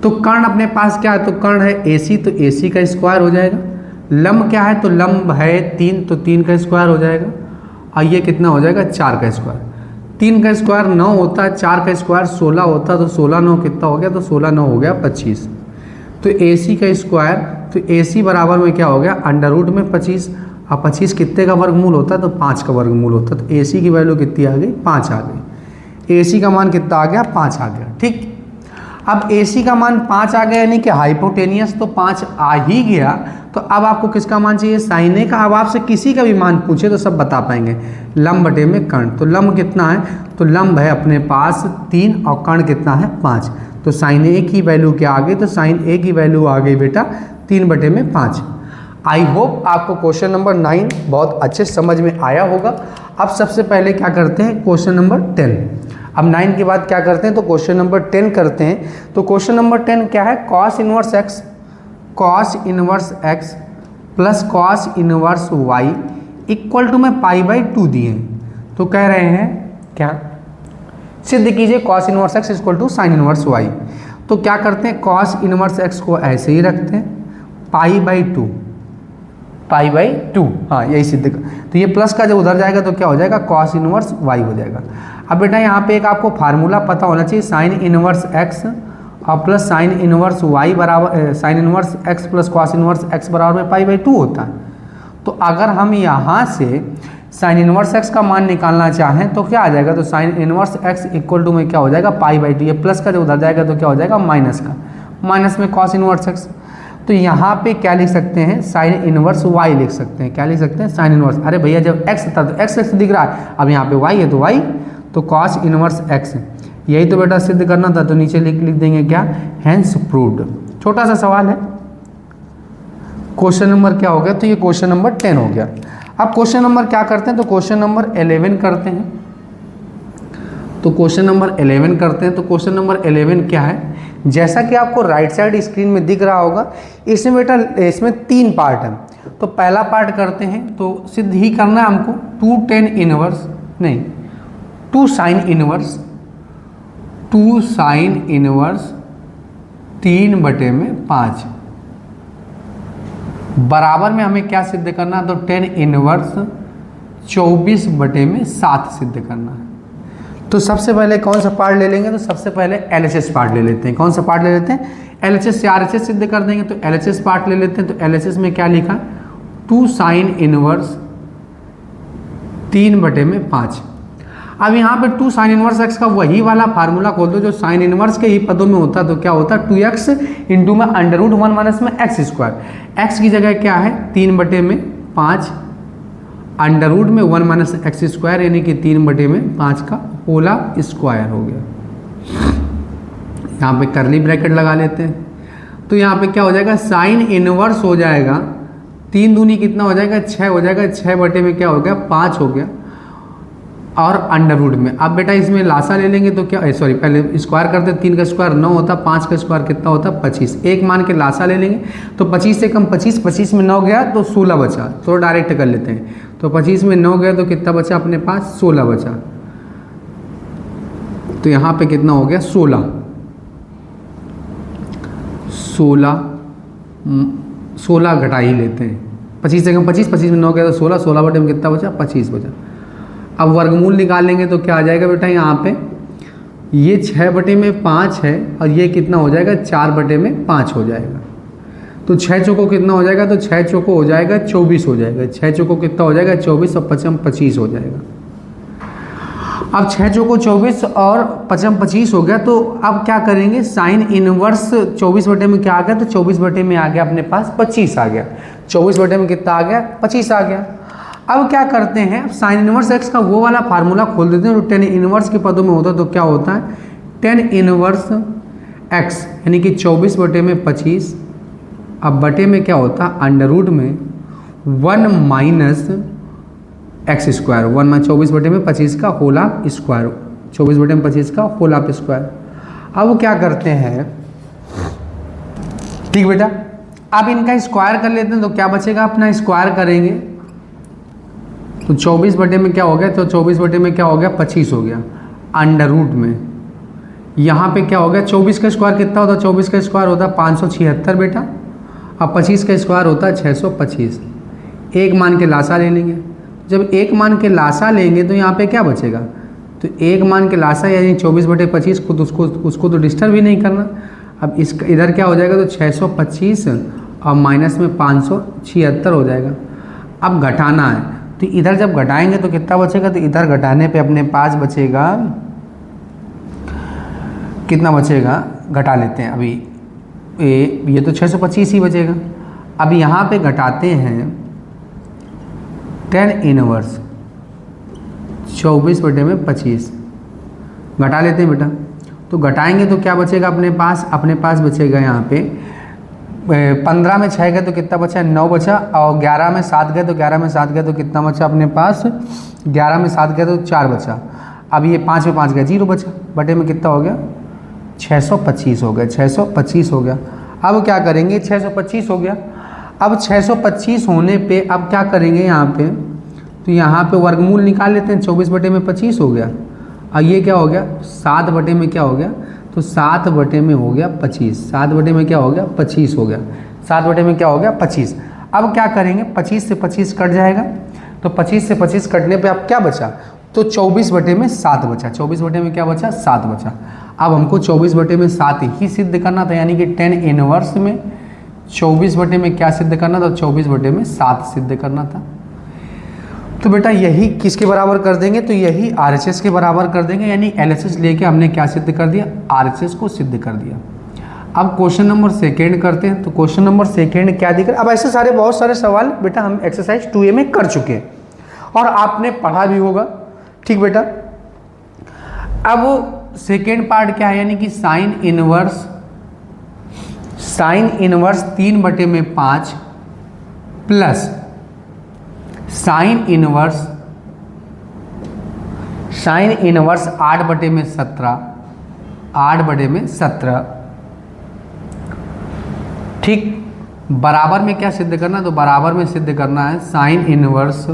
A: तो कर्ण अपने पास क्या है, तो कर्ण है AC, तो AC का स्क्वायर हो जाएगा। लंब क्या है, तो लंब है 3, तो 3 का स्क्वायर हो जाएगा। और ये कितना हो जाएगा, 4 का स्क्वायर। 3 का स्क्वायर 9 होता है, 4 का स्क्वायर 16 होता है, तो 16 9 कितना हो गया, तो 16 9 हो गया 25। तो AC का स्क्वायर, तो AC बराबर में क्या हो गया, अंडर रूट में 25, और 25 कितने का वर्गमूल होता है, तो 5 का वर्गमूल होता है। तो AC की वैल्यू कितनी आ गई, 5 आ गई। AC का मान कितना आ गया, 5 आ गया। ठीक, अब AC का मान 5 आ गया, यानी कि हाइपोटेनियस तो 5 आ ही गया। तो अब आपको किसका मान चाहिए, साइन ए का। अब आपसे किसी का भी मान पूछे तो सब बता पाएंगे। लंब बटे में कर्ण, तो लंब कितना है, तो लंब है अपने पास 3 और कर्ण कितना है 5, तो साइन ए की वैल्यू क्या आ गई, तो साइन ए की वैल्यू आ गई बेटा 3/5। आई होप आपको क्वेश्चन नंबर 9 बहुत अच्छे समझ में आया होगा। अब सबसे पहले क्या करते हैं, क्वेश्चन नंबर 10। अब 9 के बाद क्या करते हैं, तो क्वेश्चन नंबर 10 करते हैं। तो क्वेश्चन नंबर 10 क्या है, cos inverse X plus cos inverse Y equal to में π/2 दिए हैं। तो कह रहे हैं क्या, सिद्ध कीजिए cos inverse X equal to sine inverse Y. तो क्या करते हैं, कॉस इनवर्स एक्स को ऐसे ही रखते हैं, π/2, हाँ यही सिद्ध कर। तो ये प्लस का जब उधर जाएगा तो क्या हो जाएगा, कॉस इनवर्स वाई हो जाएगा। अब बेटा यहाँ पे एक आपको फार्मूला पता होना चाहिए, साइन इनवर्स एक्स और प्लस साइन इनवर्स वाई बराबर sign inverse X plus cos inverse x बराबर में π/2 होता है। तो अगर हम यहाँ से साइन इनवर्स एक्स का मान निकालना चाहें तो क्या आ जाएगा, तो sine inverse X equal to में क्या हो जाएगा, π/2। ये प्लस का जब उधर जाएगा तो क्या हो जाएगा, माइनस का, माइनस में कॉस इनवर्स एक्स। तो यहाँ पे क्या लिख सकते हैं, साइन इनवर्स वाई लिख सकते हैं। क्या लिख सकते हैं, साइन इनवर्स। अरे भैया जब एक्स था तो एक्स दिख रहा है, अब यहाँ पे वाई है तो वाई, तो कॉस इनवर्स एक्स। यही तो बेटा सिद्ध करना था, तो नीचे लिख देंगे क्या, हैंस प्रूव्ड। छोटा सा सवाल है। क्वेश्चन नंबर क्या हो गया, तो ये क्वेश्चन नंबर 10 हो गया। अब क्वेश्चन नंबर क्या करते हैं, तो क्वेश्चन नंबर 11 करते हैं। तो क्वेश्चन नंबर 11 करते हैं। तो क्वेश्चन नंबर 11 क्या है, जैसा कि आपको राइट साइड स्क्रीन में दिख रहा होगा, इसमें बेटा इसमें 3 पार्ट है। तो पहला पार्ट करते हैं, तो सिद्ध ही करना है हमको 2 साइन इनवर्स 3/5 बराबर में हमें क्या सिद्ध करना है, तो 10 इनवर्स 24/7 सिद्ध करना है। तो सबसे पहले कौन सा पार्ट ले लेंगे, तो सबसे पहले LHS पार्ट ले लेते हैं। कौन सा पार्ट ले लेते हैं, LHS से RHS सिद्ध कर देंगे। तो LHS पार्ट ले लेते हैं। तो LHS में क्या लिखा, 2 साइन इनवर्स 3/5। अब यहाँ पे 2 साइन इनवर्स एक्स का वही वाला फार्मूला खोल दो जो साइन इनवर्स के ही पदों में होता है। तो क्या होता है, 2x इंटू में √1 माइनस में x²। x की जगह क्या है, 3/5 अंडर में 1 माइनस x², यानी कि 3/5 का होला स्क्वायर हो गया। यहाँ पे करली ब्रैकेट लगा लेते हैं। तो यहाँ पे क्या हो जाएगा, साइन इनवर्स हो जाएगा, 3 दूनी कितना हो जाएगा, 6 हो जाएगा। 6 में क्या हो गया, 5 हो गया, और अंडर में। अब बेटा इसमें लासा ले लेंगे तो क्या, सॉरी पहले स्क्वायर करते, 3 का स्क्वायर 9 होता, 5 का स्क्वायर कितना होता, 25। एक मान के लासा ले लेंगे तो 25 से कम 25 में 9 गया तो 16 बचा। तो डायरेक्ट कर लेते हैं। तो 25 में 9 गया तो कितना बचा अपने पास, 16 बचा। तो यहाँ पे कितना हो गया, 16 घटा ही लेते हैं। 25 से कम 25 में 9 गया तो 16 में कितना बचा, 25 बचा। अब वर्गमूल निकाल लेंगे तो क्या आ जाएगा बेटा, यहाँ पे ये 6/5 है और ये कितना हो जाएगा, 4/5 हो जाएगा। तो 6 चौको कितना हो जाएगा, तो 6 चौको हो जाएगा 24 हो जाएगा। 6 चौको कितना हो जाएगा, 24 और 25 हो जाएगा। अब 6 चौको 24 और 25 हो गया। तो अब क्या करेंगे, साइन इनवर्स 24 में क्या आ गया, तो 24 में आ गया अपने पास 25 आ गया। 24 में कितना आ गया, 25 आ गया। अब क्या करते हैं, साइन इनवर्स एक्स का वो वाला फार्मूला खोल देते हैं जो 10 इनवर्स के पदों में होता है। तो क्या होता है, 10 इनवर्स एक्स यानी कि 24/25। अब बटे में क्या होता है, अंडर में 1 माइनस x², 1 में 24/25 का होल हाफ स्क्वायर, 24/25 का होल हाफ स्क्वायर। अब क्या करते हैं, ठीक बेटा, अब इनका स्क्वायर कर लेते हैं। तो क्या बचेगा, अपना स्क्वायर करेंगे तो 24 में क्या हो गया, तो 24 में क्या हो गया, 25 हो गया। अंडर में यहाँ पे क्या हो गया, 24 का स्क्वायर कितना होता है, 24 का स्क्वायर होता है 576 बेटा। अब 25 का स्क्वायर होता है 625। एक मान के लासा ले लेंगे। जब एक मान के लासा लेंगे तो यहाँ पे क्या बचेगा, तो एक मान के लासा यानी 24/25 को, तो उसको तो डिस्टर्ब ही नहीं करना। अब इसका इधर क्या हो जाएगा, तो 625 और माइनस में 576 हो जाएगा। अब घटाना है तो इधर जब घटाएंगे तो कितना बचेगा, तो इधर घटाने पे अपने पास बचेगा, कितना बचेगा, घटा लेते हैं अभी, ये तो 625 ही बचेगा। अब यहाँ पे घटाते हैं 10 इनवर्स 24/25 घटा लेते हैं बेटा। तो घटाएंगे तो क्या बचेगा अपने पास बचेगा यहाँ पे 15 में 6 गए तो कितना बचा, 9 बचा। और 11 में 7 गए तो 11 में 7 गए तो कितना बचा अपने पास, 11 में 7 गए तो 4 बचा। अब ये 5 में 5 गए 0 बचा, बटे में कितना हो गया 625 हो गया, 625 हो गया। अब क्या करेंगे, 625 हो गया। अब 625 होने पे अब क्या करेंगे यहाँ पे, तो यहाँ पे वर्गमूल निकाल लेते हैं, 24 बटे में 25 हो गया। और ये क्या हो गया 7 बटे में क्या हो गया, तो 7 बटे में हो गया 25, 7 बटे में क्या हो गया 25 हो गया, 7 बटे में क्या हो गया 25। अब क्या करेंगे, 25 से 25 कट जाएगा, तो 25 से 25 कटने पे अब क्या बचा, तो 24 बटे में 7 बचा, 24 बटे में क्या बचा 7 बचा। अब हमको 24 बटे में 7 ही सिद्ध करना था, यानी कि 10 इनवर्स में 24 बटे में क्या सिद्ध करना था, 24 बटे में 7 सिद्ध करना था। तो बेटा यही किसके बराबर कर देंगे, तो यही RHS के बराबर कर देंगे, यानी LHS लेके हमने क्या सिद्ध कर दिया, RHS को सिद्ध कर दिया। अब क्वेश्चन नंबर सेकेंड करते हैं। तो क्वेश्चन नंबर सेकेंड क्या दिख रहा है, अब ऐसे सारे बहुत सारे सवाल बेटा हम एक्सरसाइज 2A में कर चुके हैं और आपने पढ़ा भी होगा, ठीक बेटा। अब सेकेंड पार्ट क्या है, यानी कि साइन इनवर्स 3 बटे में 5 प्लस साइन इनवर्स 8 बटे में 17, 8 बटे में 17, ठीक। बराबर में क्या सिद्ध करना, तो बराबर में सिद्ध करना है साइन इनवर्स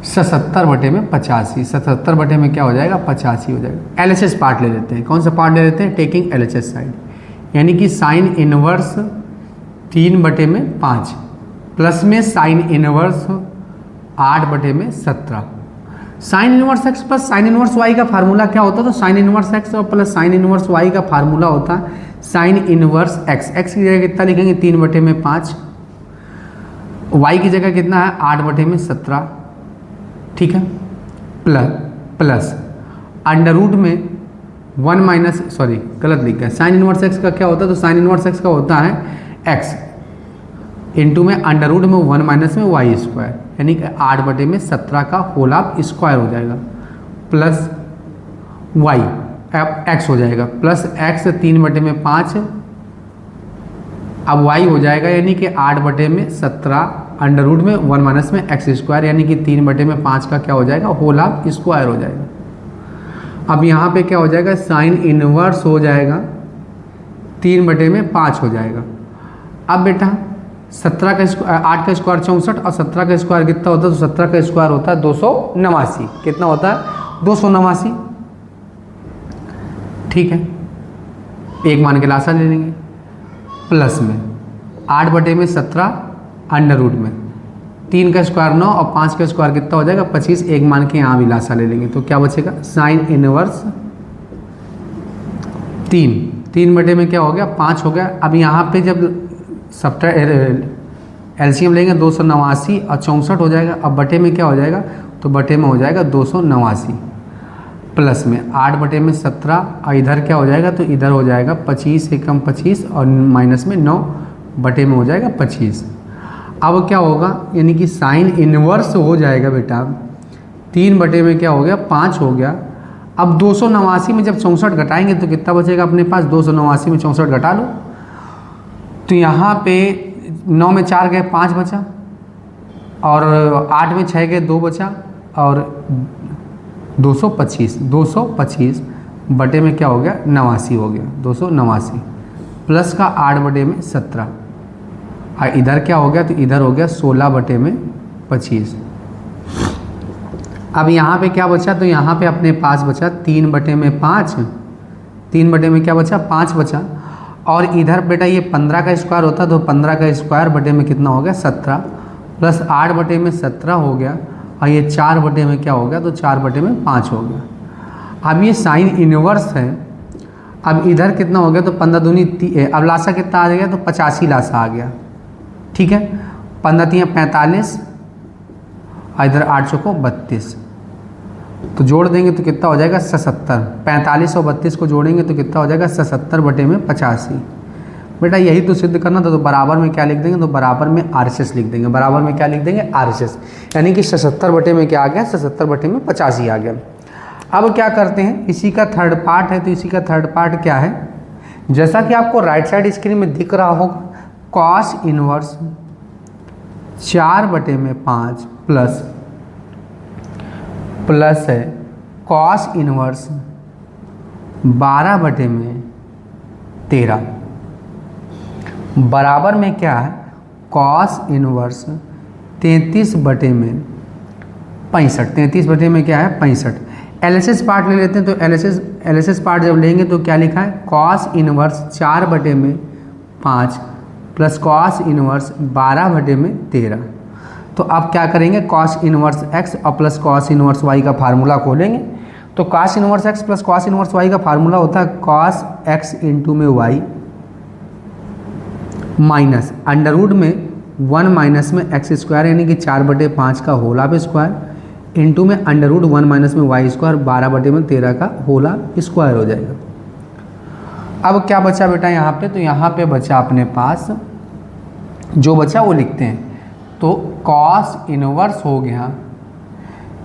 A: 77 बटे में 85, 77 बटे में क्या हो जाएगा 85 हो जाएगा। LHS पार्ट ले लेते हैं, कौन सा पार्ट ले लेते हैं, टेकिंग LHS साइड, यानी कि साइन इनवर्स 3 बटे में 5 प्लस में साइन इनवर्स 8 बटे में 17। Sign inverse x plus sine inverse y का फार्मूला क्या होता है, तो साइन इनवर्स x और प्लस साइन इनवर्स y का फार्मूला होता है साइन इनवर्स x। x की जगह कितना लिखेंगे 3 बटे में 5, y की जगह कितना है 8 बटे में 17, ठीक है, प्लस अंडर रूट में 1 माइनस, सॉरी गलत लिख गया, साइन इनवर्स x का क्या होता है, तो साइन इनवर्स x का होता है x इंटू में अंडर रूट में 1 माइनस में y स्क्वायर, यानी कि 8 बटे में 17 का होल ऑफ स्क्वायर हो जाएगा, प्लस y अब x हो जाएगा, प्लस x 3 बटे में 5, अब y हो जाएगा यानी कि 8 बटे में 17 अंडर रूट में 1 माइनस में x स्क्वायर, यानी कि 3 बटे में 5 का क्या हो जाएगा होल ऑफ स्क्वायर हो जाएगा। अब यहाँ पे क्या हो जाएगा, साइन इनवर्स हो जाएगा 3 बटे में 5 हो जाएगा। अब बेटा 17 का स्क्वायर, 8 का स्क्वायर 64 और 17 का स्क्वायर कितना होता है, तो 17 का स्क्वायर होता है 289, कितना होता है 289, ठीक है, एक मान के लासा ले लेंगे, प्लस में 8 बटे में 17 अंडर रूट में 3 का स्क्वायर 9 और 5 का स्क्वायर कितना हो जाएगा 25, एक मान के यहाँ भी लासा ले लेंगे, तो क्या बचेगा साइन इनवर्स 3 बटे में क्या हो गया 5 हो गया। अब यहाँ पे जब एलसीएम लेंगे 289 और 64 हो जाएगा, अब बटे में क्या हो जाएगा, तो बटे में हो जाएगा 289, प्लस में 8 बटे में 17 और इधर क्या हो जाएगा, तो इधर हो जाएगा 25 एकम 25 और माइनस में 9 बटे में हो जाएगा 25। अब क्या होगा, यानी कि साइन इनवर्स हो जाएगा बेटा 3 बटे में क्या हो गया 5 हो गया। अब 289 में जब 64 घटाएंगे तो कितना बचेगा अपने पास, 289 में 64 घटा लो, तो यहाँ पे 9 में 4 गए 5 बचा, और 8 में 6 गए 2 बचा, और 225 बटे में क्या हो गया 89 हो गया, 289 प्लस का 8 बटे में 17, और इधर क्या हो गया, तो इधर हो गया 16 बटे में 25। अब यहाँ पे क्या बचा, तो यहाँ पे अपने पास बचा 3 बटे में 5, 3 बटे में क्या बचा 5 बचा, और इधर बेटा ये 15 का स्क्वायर होता तो 15 का स्क्वायर बटे में कितना हो गया 17, प्लस 8 बटे में 17 हो गया, और ये 4 बटे में क्या हो गया, तो 4 बटे में 5 हो गया। अब ये साइन इनवर्स है, अब इधर कितना हो गया, तो 15 दूनी अब लासा कितना आ गया, तो 85 लासा आ गया, ठीक है, 15 3 45 और इधर 8 चौको 32, तो जोड़ देंगे तो कितना हो जाएगा 77, 45 और 32 को जोड़ेंगे तो कितना हो जाएगा 77 बटे में 85। बेटा यही तो सिद्ध करना था, तो बराबर में क्या लिख देंगे, तो बराबर में RHS लिख देंगे, बराबर में क्या लिख देंगे RHS, यानी कि 77 बटे में क्या आ गया 77 बटे में 85 आ गया। अब क्या करते हैं, इसी का थर्ड पार्ट है, तो इसी का थर्ड पार्ट क्या है, जैसा कि आपको राइट साइड स्क्रीन में दिख रहा होगा, कॉस इनवर्स 4/5 प्लस है कॉस इनवर्स 12/13 बराबर में क्या है, कॉस इनवर्स 33/65। 33 में क्या है, 65। एलएचएस पार्ट ले लेते हैं, तो एलएचएस पार्ट जब लेंगे तो क्या लिखा है, cos inverse 4/5 plus cos inverse 12/13। तो अब क्या करेंगे, कॉस इनवर्स एक्स और प्लस कॉस इनवर्स वाई का फार्मूला खोलेंगे। तो cos inverse X plus cos inverse Y का फार्मूला होता है कॉस एक्स इंटू में वाई माइनस अंडर रूट में 1 माइनस में एक्स स्क्वायर यानी कि 4/5 का होल ऑफ स्क्वायर इंटू में अंडर रूट 1 माइनस में वाई स्क्वायर 12/13 का होल ऑफ स्क्वायर हो जाएगा। अब क्या बचा बेटा यहाँ पे, तो यहाँ पे बचा अपने पास जो बचा वो लिखते हैं। तो कॉस इनवर्स हो गया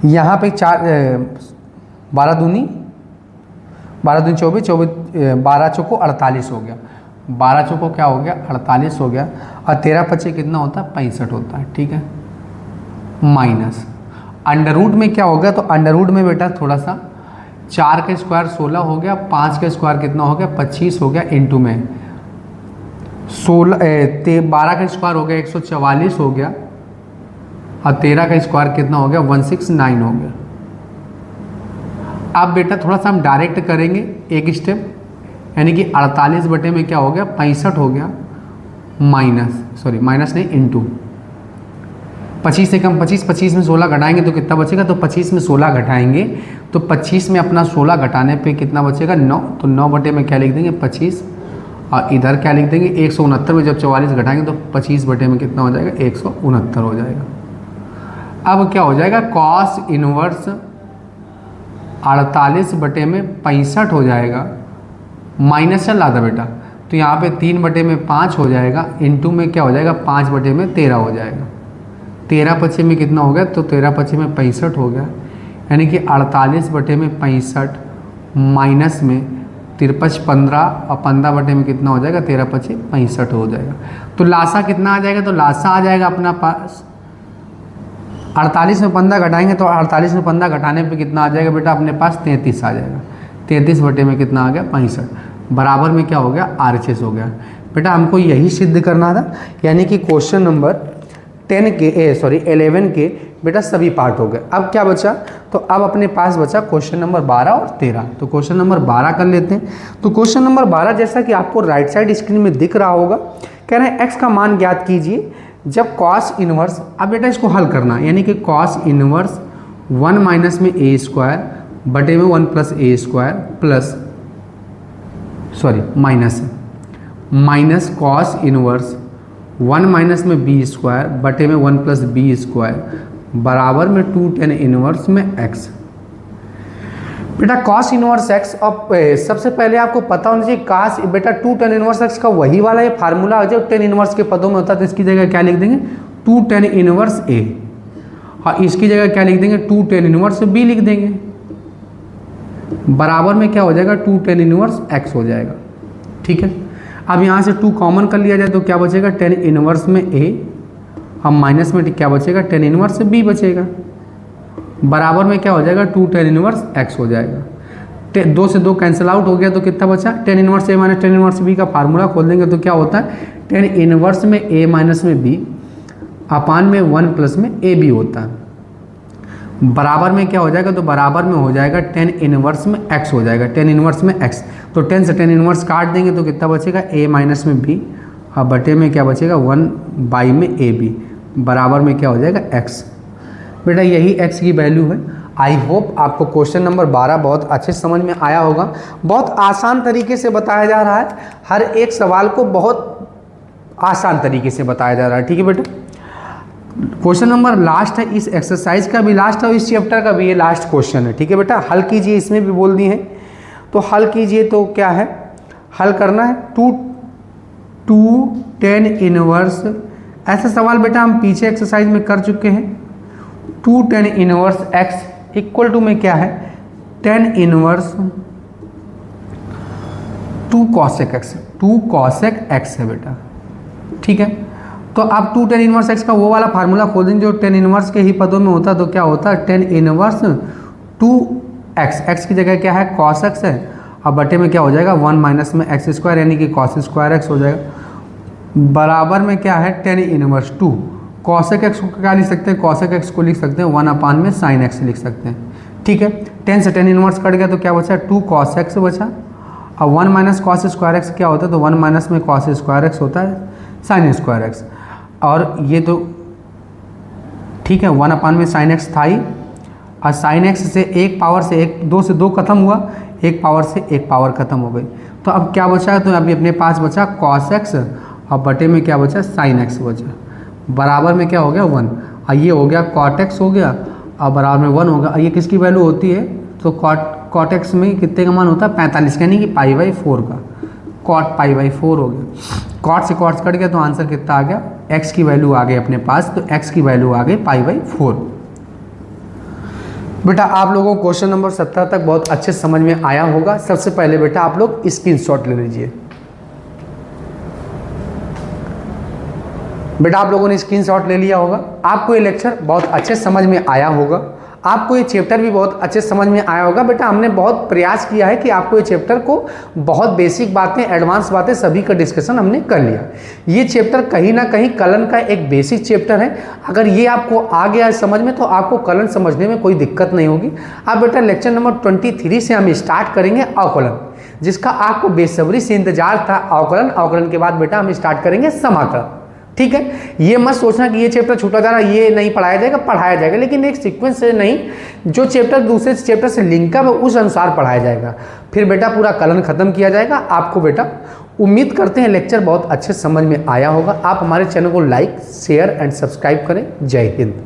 A: यहाँ पे 12 दूनी 24, 12 चौको 48 हो गया, 12 चौको क्या हो गया 48 हो गया, और 13×5 कितना होता है 65 होता है, ठीक है। माइनस अंडर रूट में क्या हो गया, तो अंडर रूट में बेटा थोड़ा सा 4 का स्क्वायर 16 हो गया, 5 का स्क्वायर कितना हो गया 25 हो गया, इंटू में 12 का स्क्वायर हो गया 144 हो गया, और 13 का स्क्वायर कितना हो गया 169 हो गया। अब बेटा थोड़ा सा हम डायरेक्ट करेंगे एक स्टेप, यानी कि 48 बटे में क्या हो गया 65 हो गया, माइनस नहीं इंटू 25 से कम 25 में 16 घटाएंगे तो कितना बचेगा, तो 25 में 16 घटाएंगे तो 25 में अपना 16 घटाने पे कितना बचेगा 9, तो 9 बटे में क्या लिख देंगे 25, और इधर क्या लिख देंगे 169 में जब 44 घटाएंगे तो 25 बटे में कितना हो जाएगा 169 हो जाएगा। अब क्या हो जाएगा, कॉस इनवर्स 48 बटे में 65 हो जाएगा, माइनस चल रहा था बेटा, तो यहाँ पे 3 बटे में 5 हो जाएगा, इंटू में क्या हो जाएगा 5 बटे में 13 हो जाएगा। 13×5 में कितना हो गया, तो 13×5 में 65 हो गया, यानी कि 48 बटे में 65 माइनस में 53 15, और 15 बटे में कितना हो जाएगा 13×5 65 हो जाएगा। तो लासा कितना आ जाएगा, तो लासा आ जाएगा अपना पास 48 में 15 घटाएंगे तो 48 में 15 घटाने पे कितना आ जाएगा बेटा अपने पास 33 आ जाएगा। 33 बटे में कितना आ गया 65, बराबर में क्या हो गया RHS हो गया। बेटा हमको यही सिद्ध करना था, यानी कि क्वेश्चन नंबर 11 के बेटा सभी पार्ट हो गए। अब क्या बचा, तो अब अपने पास बचा क्वेश्चन नंबर 12 और 13। तो क्वेश्चन नंबर 12 कर लेते हैं। तो क्वेश्चन नंबर 12 जैसा कि आपको राइट साइड स्क्रीन में दिख रहा होगा, कह रहे हैं x का मान ज्ञात कीजिए जब कॉस इनवर्स, अब बेटा इसको हल करना, यानी कि कॉस इनवर्स 1 माइनस में a स्क्वायर बटे में 1 plus a square plus minus cos inverse 1 minus में b स्क्वायर बटे में 1 प्लस b स्क्वायर बराबर में 2 tan इनवर्स में x। बेटा कॉस इनवर्स x, अब सबसे पहले आपको पता होना चाहिए कॉस बेटा 2 tan इनवर्स x का वही वाला ये फार्मूला है जो tan इनवर्स के पदों में होता है, तो इसकी जगह क्या लिख देंगे 2 tan इनवर्स a, और इसकी जगह क्या लिख देंगे 2 tan इनवर्स b लिख देंगे, बराबर में क्या हो जाएगा 2 tan इनवर्स x हो जाएगा, ठीक है। अब यहाँ से 2 कॉमन कर लिया जाए तो क्या बचेगा tan इनवर्स में a, और माइनस में क्या बचेगा tan इनवर्स b बचेगा, बराबर में क्या हो जाएगा 2 tan इनवर्स x हो जाएगा। 2 से 2 कैंसिल आउट हो गया तो कितना बचा tan inverse a minus tan inverse b का फार्मूला खोल देंगे तो क्या होता है tan इनवर्स में a माइनस में b अपान में 1 प्लस में a b होता है, बराबर में क्या हो जाएगा, तो बराबर में हो जाएगा tan इनवर्स में x हो जाएगा, tan इनवर्स में x। तो 10 से tan इनवर्स काट देंगे तो कितना बचेगा a माइनस में b, और बटे में क्या बचेगा 1 में ab, बराबर में क्या हो जाएगा x। बेटा यही x की वैल्यू है। आई होप आपको क्वेश्चन नंबर 12 बहुत अच्छे समझ में आया होगा। बहुत आसान तरीके से बताया जा रहा है, हर एक सवाल को बहुत आसान तरीके से बताया जा रहा है, ठीक है बेटा। क्वेश्चन नंबर लास्ट है, इस एक्सरसाइज का भी लास्ट है और इस चैप्टर का भी ये लास्ट क्वेश्चन है, ठीक है बेटा। हल कीजिए, इसमें भी बोल दिए हैं तो हल कीजिए। तो क्या है हल करना है 2 tan इनवर्स, ऐसा सवाल बेटा हम पीछे एक्सरसाइज में कर चुके हैं। 2 tan inverse x equal to में क्या है tan inverse 2 cosec x, 2 cosec x है बेटा, ठीक है। तो आप 2 tan इनवर्स x का वो वाला फार्मूला खोलेंगे जो tan इनवर्स के ही पदों में होता है, तो क्या होता है tan इनवर्स 2x, x की जगह क्या है cos x है, अब बटे में क्या हो जाएगा 1 माइनस में x स्क्वायर यानी कि cos स्क्वायर x हो जाएगा, बराबर में क्या है tan इनवर्स 2 cosec x को क्या लिख सकते हैं, cosec x को लिख सकते हैं 1 अपान में sin x लिख सकते हैं, ठीक है। tan से tan इनवर्स कट गया तो क्या बचा 2 cos x बचा, अब 1 माइनस cos स्क्वायर x क्या होता है, तो 1 माइनस में cos स्क्वायर x होता है sin स्क्वायर x, और ये तो ठीक है 1 अपान में sin x था ही, और sin x से एक पावर से एक 2 से 2 खत्म हुआ, एक पावर से एक पावर खत्म हो गई, तो अब क्या बचा, तो अभी अपने पास बचा cos x और बटे में क्या बचा sin x बचा, बराबर में क्या हो गया 1, और ये हो गया cot x हो गया और बराबर में 1 होगा, और ये किसकी वैल्यू होती है, तो cot x में कितने का मान होता है 45 यानी कि π/4 का, cot π/4 हो गया, cot से cot कट गया तो आंसर कितना आ गया, x की वैल्यू आ गई अपने पास, तो x की वैल्यू आ गई π/4। बेटा आप लोगों को क्वेश्चन नंबर 17 तक बहुत अच्छे समझ में आया होगा। सबसे पहले बेटा आप लोग स्क्रीनशॉट ले लीजिए। बेटा आप लोगों ने स्क्रीनशॉट ले लिया होगा, आपको ये लेक्चर बहुत अच्छे समझ में आया होगा, आपको ये चैप्टर भी बहुत अच्छे समझ में आया होगा। बेटा हमने बहुत प्रयास किया है कि आपको ये चैप्टर को बहुत बेसिक बातें, एडवांस बातें सभी का डिस्कशन हमने कर लिया। ये चैप्टर कहीं ना कहीं कलन का एक बेसिक चैप्टर है, अगर ये आपको आ गया है समझ में तो आपको कलन समझने में कोई दिक्कत नहीं होगी। अब बेटा लेक्चर नंबर 23 से हम स्टार्ट करेंगे अवकलन, जिसका आपको बेसब्री से इंतजार था। अवकलन, अवकलन के बाद बेटा हम स्टार्ट करेंगे समाकलन, ठीक है। ये मत सोचना कि ये चैप्टर छूटा जा रहा है, ये नहीं पढ़ाया जाएगा, पढ़ाया जाएगा, लेकिन एक सीक्वेंस से नहीं, जो चैप्टर दूसरे चैप्टर से लिंक है उस अनुसार पढ़ाया जाएगा, फिर बेटा पूरा कलन खत्म किया जाएगा। आपको बेटा उम्मीद करते हैं लेक्चर बहुत अच्छे समझ में आया होगा। आप हमारे चैनल को लाइक, शेयर एंड सब्सक्राइब करें। जय हिंद।